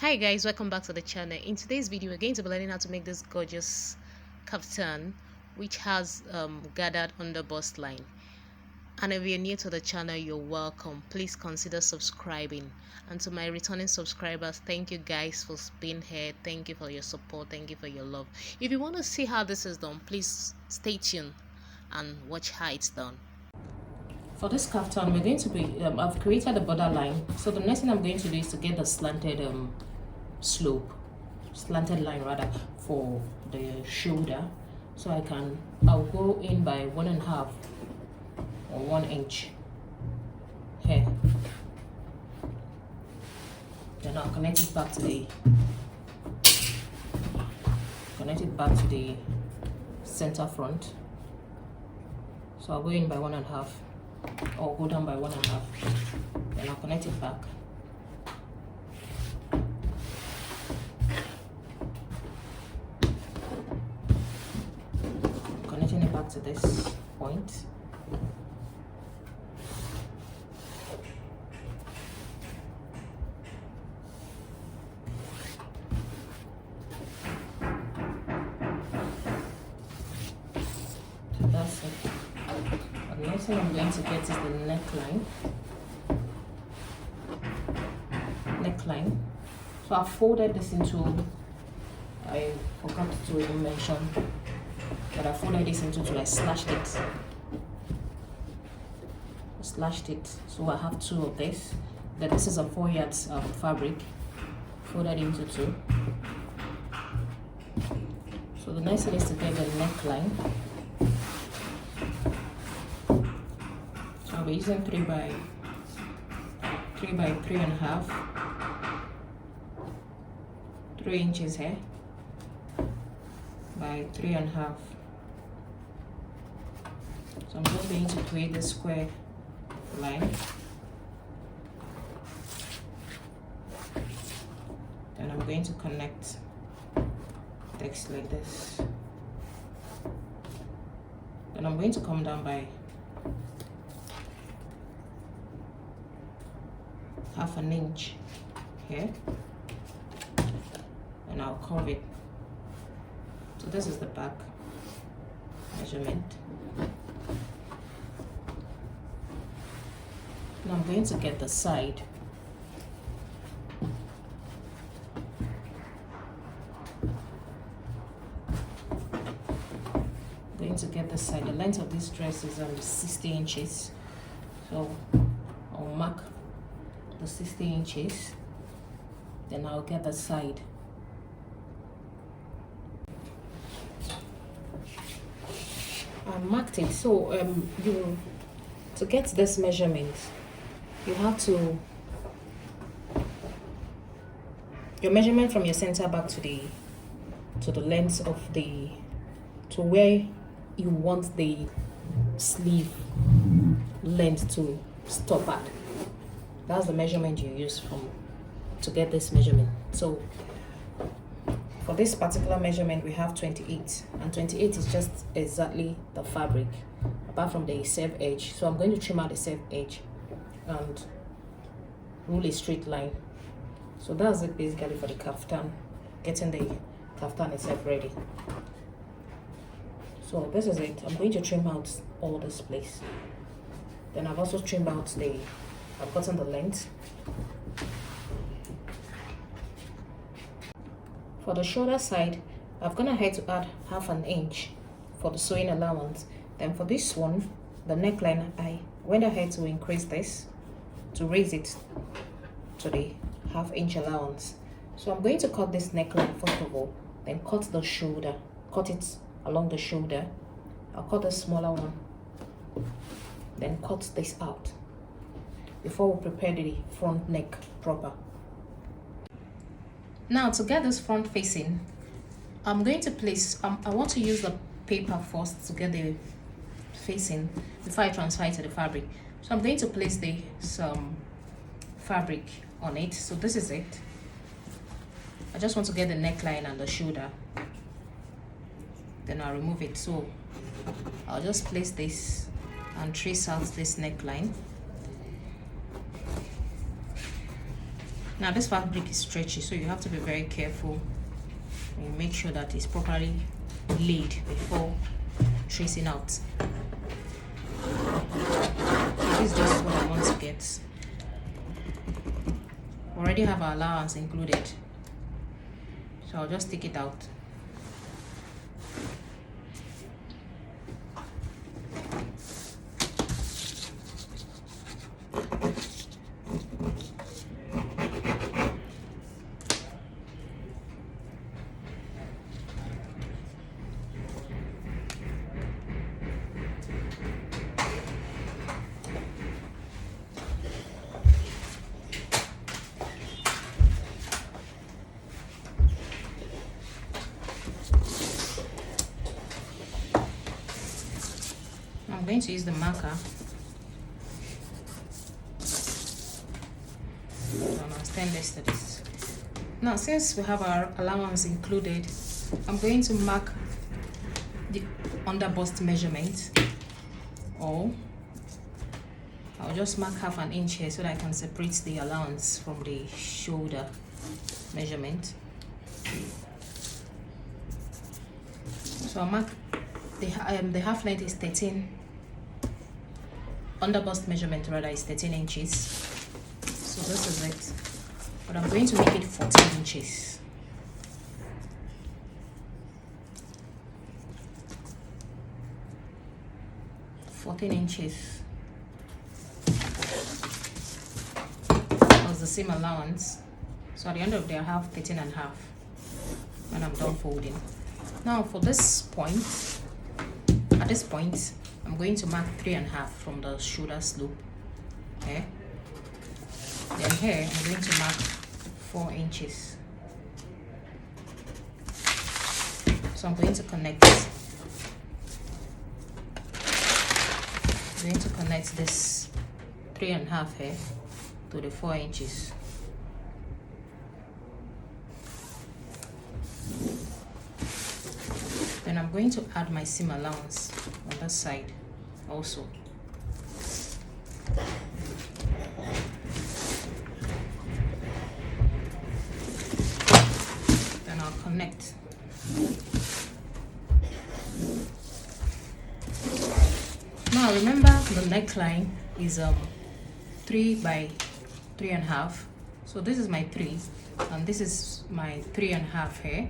Hi guys, welcome back to the channel. In today's video we're going to be learning how to make this gorgeous kaftan which has gathered underbust line. And if you're new to the channel, you're welcome. Please consider subscribing. And to my returning subscribers, thank you guys for being here. Thank you for your support. Thank you for your love. If you want to see how this is done, please stay tuned and watch how it's done. For this kaftan, we're going to be I've created a border line. So the next thing I'm going to do is to get the slanted slanted line rather, for the shoulder. So I'll go in by 1.5 or 1 inch here. Then I'll connect it back to the center front. So I'll go in by 1.5 or go down by 1.5. Then I'll connect it back. Connecting it back to this point. So that's it. The next thing I'm going to get is the neckline. So I folded this into, I forgot to even mention that I folded this into two. I slashed it. So I have 2 of this. Then this is a 4 yards fabric folded into 2. So the next thing is to get the neckline. So I'll be using 3 by 3.5, 3 inches here by 3.5. So I'm just going to create the square line. And I'm going to connect text like this. Then I'm going to come down by 1/2 inch here, and I'll curve it. So this is the back measurement. Now I'm going to get the side. The length of this dress is 60 inches. So I'll mark the 60 inches. Then I'll get the side. I marked it. So to get this measurement, you have to, your measurement from your center back to the length of to where you want the sleeve length to stop at. That's the measurement you use to get this measurement. So for this particular measurement we have 28, and 28 is just exactly the fabric apart from the serve edge. So I'm going to trim out the serve edge and rule a straight line. So that's it basically for the kaftan, getting the kaftan itself ready. So this is it. I'm going to trim out all this place. Then I've also trimmed out I've gotten the length. For the shoulder side, I've gone ahead to add 1/2 inch for the sewing allowance. Then for this one, the neckline, I went ahead to increase this, to raise it to the 1/2 inch allowance. So I'm going to cut this neckline first of all, then cut the shoulder, cut it along the shoulder. I'll cut the smaller one, then cut this out before we prepare the front neck proper. Now to get this front facing, I'm going to place, I want to use the paper first to get the facing before I transfer it to the fabric. So I'm going to place some fabric on it. So this is it. I just want to get the neckline and the shoulder, then I'll remove it. So I'll just place this and trace out this neckline. Now this fabric is stretchy, so you have to be very careful and make sure that it's properly laid before tracing out. This is just what I want to get. We already have our allowance included, so I'll just take it out. I'm going to use the marker. I'll stainless to this. Now, since we have our allowance included, I'm going to mark the underbust measurement, or I'll just mark 1/2 inch here so that I can separate the allowance from the shoulder measurement. So I'll mark the half length is 13. Underbust measurement rather is 13 inches. So this is it. But I'm going to make it 14 inches. Plus the same allowance. So at the end of the day, I have 13.5 when I'm done folding. Now for this point, at this point, I'm going to mark 3.5 from the shoulder slope. Okay. Then here I'm going to mark 4 inches. So I'm going to connect. I'm going to connect this 3.5 here to the 4 inches. Then I'm going to add my seam allowance on that side also. Then I'll connect. Now remember the neckline is 3 by 3.5. So this is my 3 and this is my 3.5 here.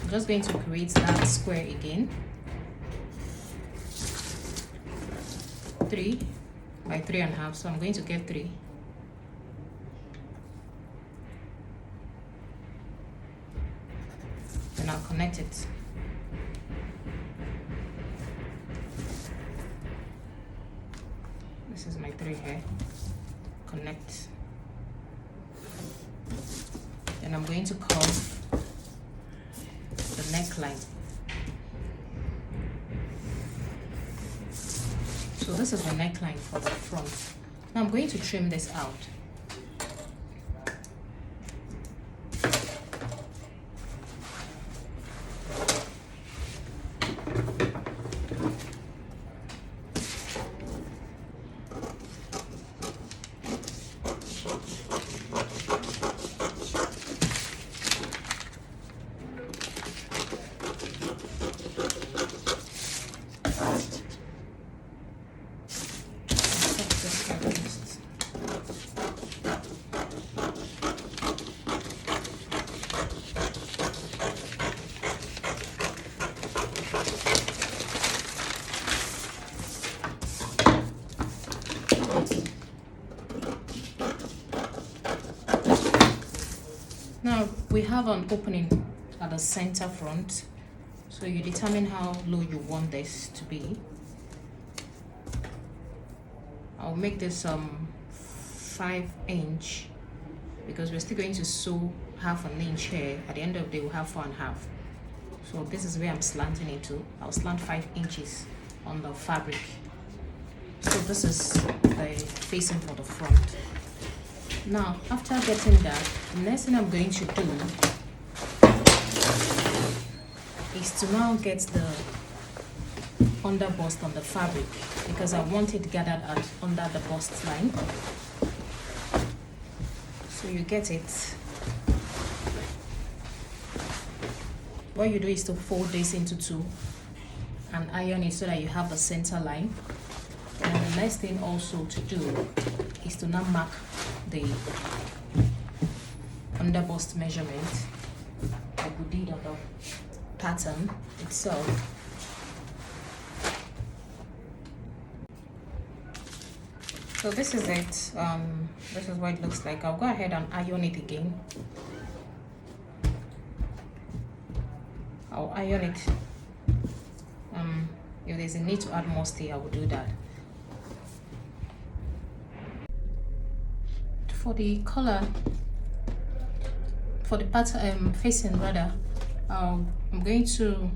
I'm just going to create that square again. 3 by 3.5. So I'm going to get 3. Then I'll connect it. This is my 3 here. Connect. Then I'm going to curve the neckline. So this is the neckline for the front. Now I'm going to trim this out. Now we have an opening at the center front, so you determine how low you want this to be. I'll make this 5 inch because we're still going to sew 1/2 inch here. At the end of the day, we'll have 4.5. So this is where I'm slanting it to. I'll slant 5 inches on the fabric. So this is the facing for the front. Now, after getting that, the next thing I'm going to do is to now get the underbust on the fabric because I want it gathered under the bust line. So So you get it. What you do is to fold this into two and iron it so that you have the center line. And the next thing also to do is to now mark the underbust measurement like we did on the pattern itself. So this is it. This is what it looks like. I'll go ahead and iron it again. I'll iron it. If there's a need to add more stay, I will do that. For the color, for the pattern facing rather, I'm going to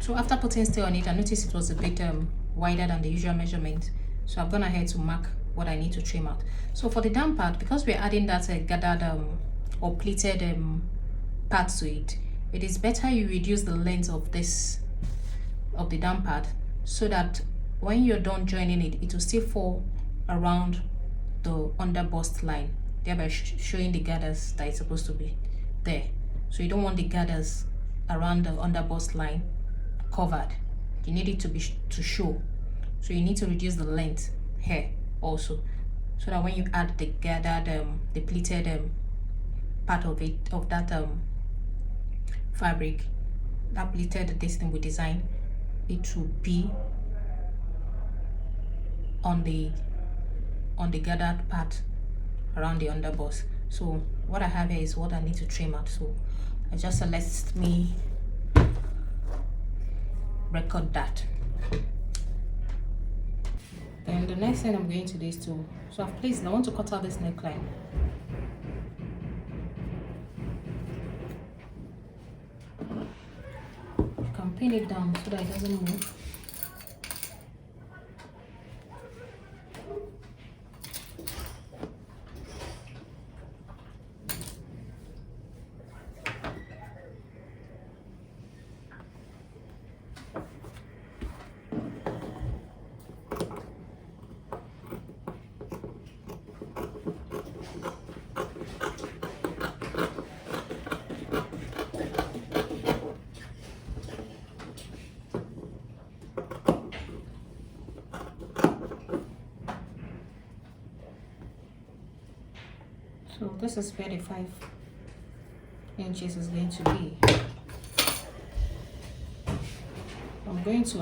after putting stay on it, I noticed it was a bit wider than the usual measurement, so I've gone ahead to mark what I need to trim out. So for the down part, because we're adding that gathered or pleated part to it, it is better you reduce the length of this of the down part so that when you're done joining it, it will still fall around the underbust line, thereby showing the gathers that it's supposed to be there. So you don't want the gathers around the underbust line covered. You need it to be to show, so you need to reduce the length here also, so that when you add the gathered the pleated part of it, of that fabric, that pleated this thing we design, it will be on the gathered part around the underbust. So what I have here is what I need to trim out, so I just let me record that. Then the next thing I'm going to do is so I've placed, I want to cut out this neckline. You can pin it down so that it doesn't move. So this is where the 5 inches is going to be. I'm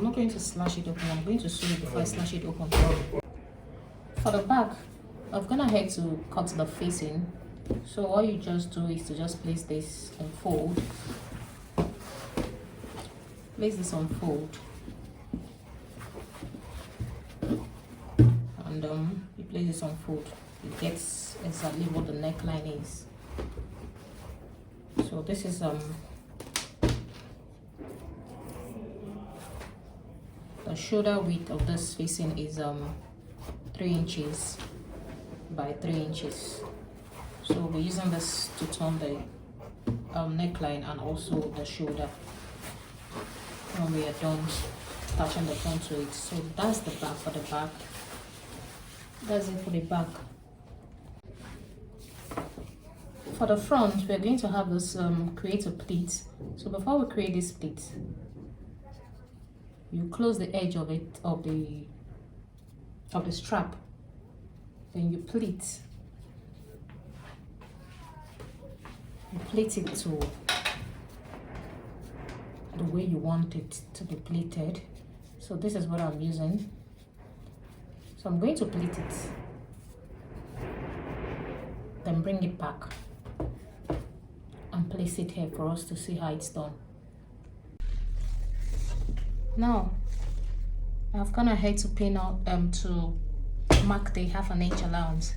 not going to slash it open. I'm going to sew it before I slash it open. For the back, I've gone ahead to cut the facing. So all you just do is to just place this on fold. Place this on fold. And you place this on fold. It gets exactly what the neckline is. So this is the shoulder width of this facing is 3 inches by 3 inches. So we're using this to turn the neckline and also the shoulder when we are done attaching the front to it. So that's the back. For the back, that's it for the back. For the front, we're going to have this create a pleat. So before we create this pleat, you close the edge of it, of the strap, then you pleat it to the way you want it to be pleated. So this is what I'm using. So I'm going to pleat it, then bring it back and place it here for us to see how it's done. Now I've gone ahead to pin out to mark the 1/2 inch allowance.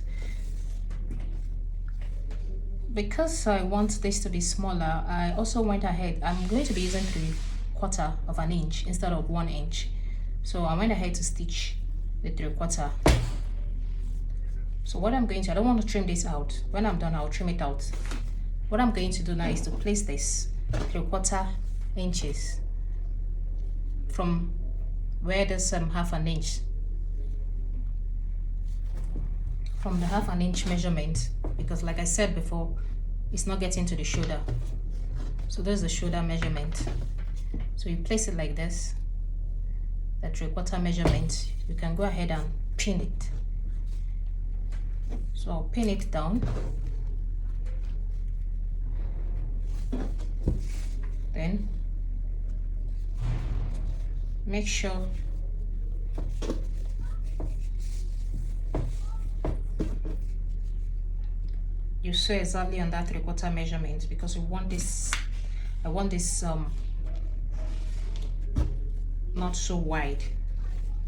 Because I want this to be smaller, I also went ahead, I'm going to be using 3/4 of an inch instead of 1 inch. So I went ahead to stitch the 3/4. So what I'm going to, I don't want to trim this out. When I'm done, I'll trim it out. What I'm going to do now is to place this 3/4 inches from where this 1/2 inch from the 1/2 inch measurement, because like I said before, it's not getting to the shoulder. So there's the shoulder measurement. So you place it like this, the 3/4 measurement. You can go ahead and pin it. So I'll pin it down. Then make sure you sew exactly on that 3/4 measurement, because we want this, I want this not so wide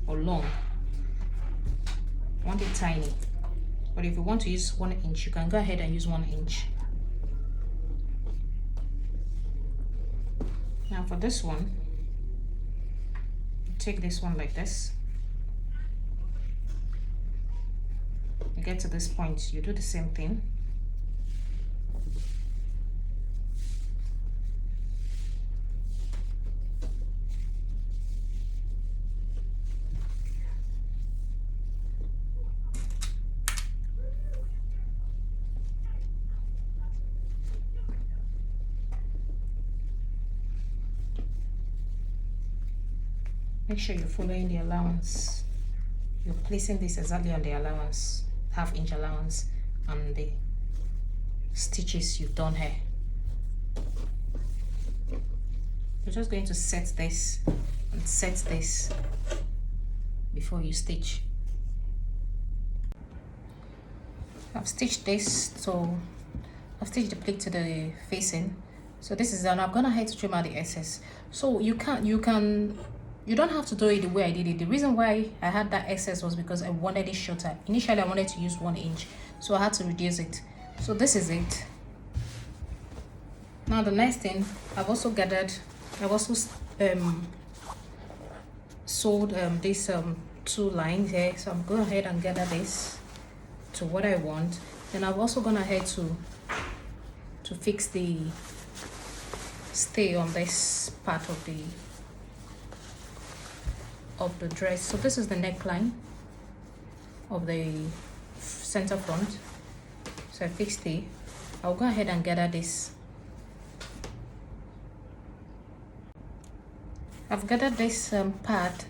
or long. I want it tiny. But if you want to use 1 inch, you can go ahead and use 1 inch. Now for this one, take this one like this. You get to this point, you do the same thing. Make sure you're following the allowance. You're placing this exactly on the allowance, 1/2 inch allowance, and the stitches you've done here. You're just going to set this and set this before you stitch. I've stitched this, so I've stitched the pleat to the facing. So this is done. I'm gonna have to trim out the excess. So you don't have to do it the way I did it. The reason why I had that excess was because I wanted it shorter. Initially, I wanted to use 1 inch, so I had to reduce it. So this is it. Now the next thing, I've also sewed these 2 lines here. So I'm going ahead and gather this to what I want. Then I've also gone ahead to fix the stay on this part of the dress. So this is the neckline of the center front. So I fixed it. I'll go ahead and gather this. I've gathered this part,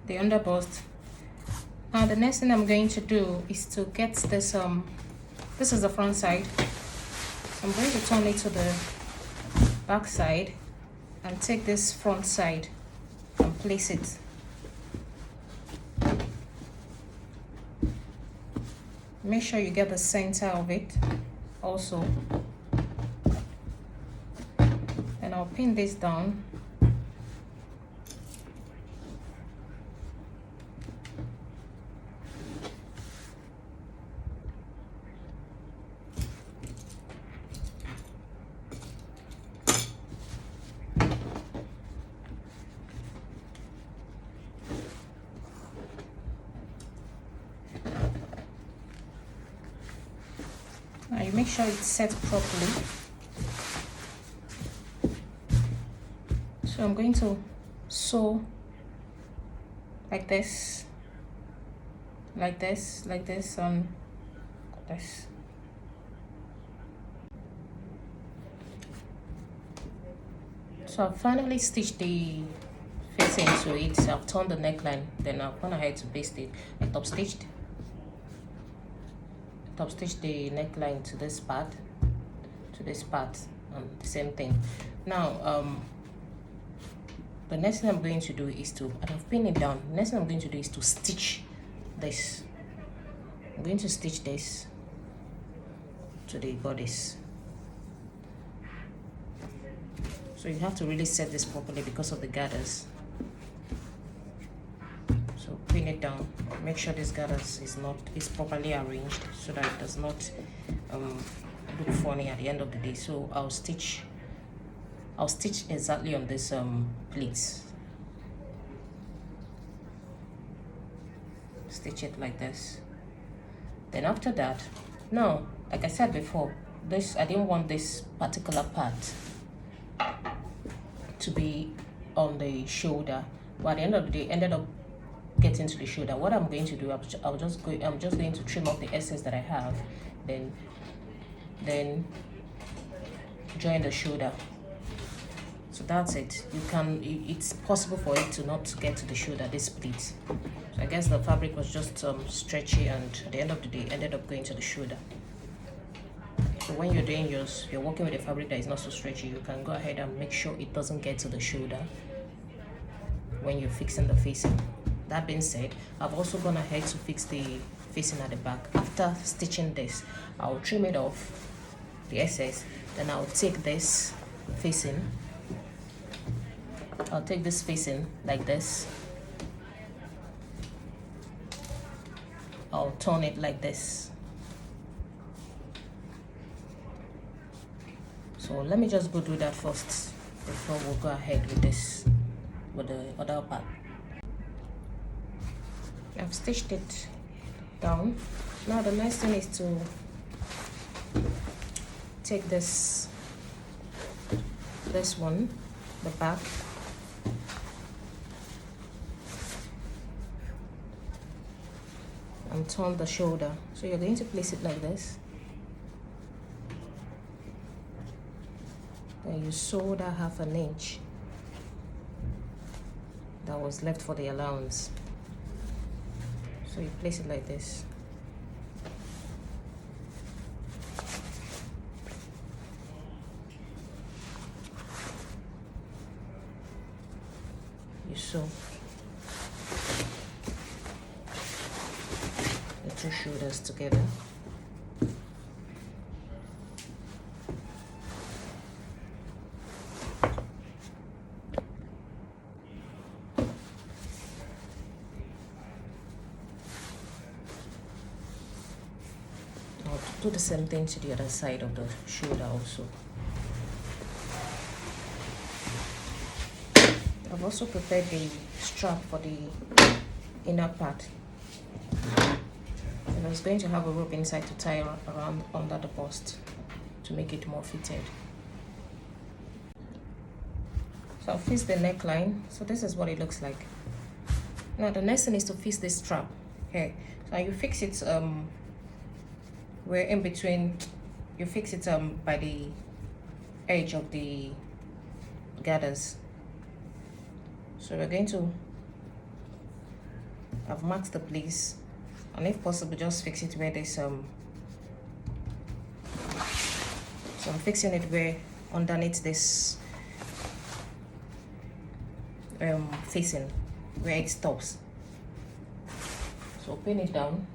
the underbust. Now the next thing I'm going to do is to get this this is the front side. So I'm going to turn it to the back side and take this front side and place it. Make sure you get the center of it also. And I'll pin this down. Now you make sure it's set properly. So I'm going to sew like this, like this, like this, and this. So I've finally stitched the facing to it. So I've turned the neckline, then I've gone ahead to baste it. I top stitch the neckline to this part, and the same thing. Now the next thing I'm going to do is to, and I've pinned it down, the next thing I'm going to do is to stitch this. I'm going to stitch this to the bodice. So you have to really set this properly because of the gathers. So pin it down. Make sure this gathers is properly arranged so that it does not look funny at the end of the day. So I'll stitch exactly on this pleats. Stitch it like this. Then after that, now like I said before, I didn't want this particular part to be on the shoulder, but at the end of the day ended up get into the shoulder. What I'm going to do, I'm just going to trim off the excess that I have, then join the shoulder. So that's it. It's possible for it to not get to the shoulder, this split. So I guess the fabric was just stretchy, and at the end of the day ended up going to the shoulder. So when you're doing yours, you're working with a fabric that is not so stretchy, you can go ahead and make sure it doesn't get to the shoulder when you're fixing the facing. That being said, I've also gone ahead to fix the facing at the back. After stitching this, I'll trim it off, the excess, then I'll take this facing, like this. I'll turn it like this. So let me just go do that first before we'll go ahead with the other part. I've stitched it down. Now the next thing is to take this one, the back, and turn the shoulder. So you're going to place it like this. Then you sew that 1/2 inch that was left for the allowance. So you place it like this. You sew the 2 shoulders together. Do the same thing to the other side of the shoulder also. I've also prepared the strap for the inner part. And I was going to have a rope inside to tie around under the bust to make it more fitted. So I'll fix the neckline. So this is what it looks like. Now the next thing is to fix this strap. Okay, so you fix it where in between, you fix it by the edge of the gathers. So we're going to, I've marked the place, and if possible just fix it where there's so I'm fixing it where underneath this facing, where it stops. So pin it down.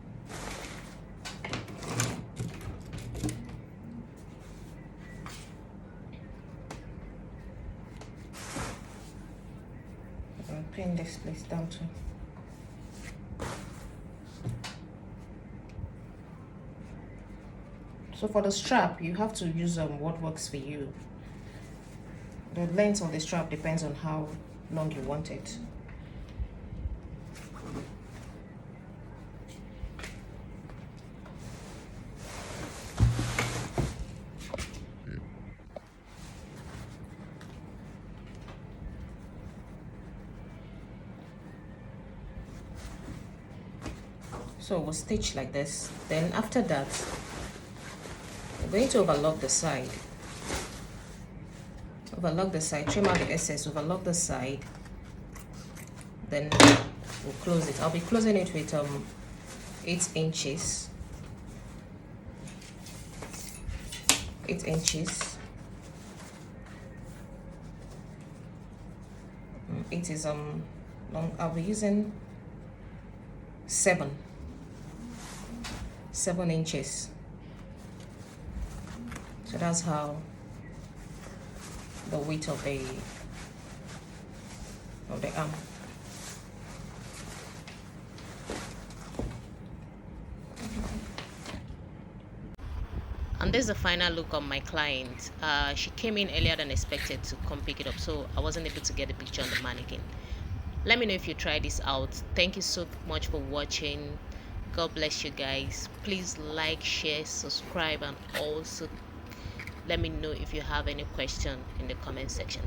Pin this place down too. So for the strap, you have to use what works for you. The length of the strap depends on how long you want it. So we'll stitch like this. Then after that, we're going to overlock the side. Overlock the side, trim out the excess, overlock the side. Then we'll close it. I'll be closing it with 8 inches. 8 inches. 8 is long. I'll be using 7 inches. So that's how the width of the arm. And this is the final look of my client. She came in earlier than expected to come pick it up, so I wasn't able to get a picture on the mannequin. Let me know if you try this out. Thank you so much for watching. God bless you guys. Please like, share, subscribe, and also let me know if you have any question in the comment section.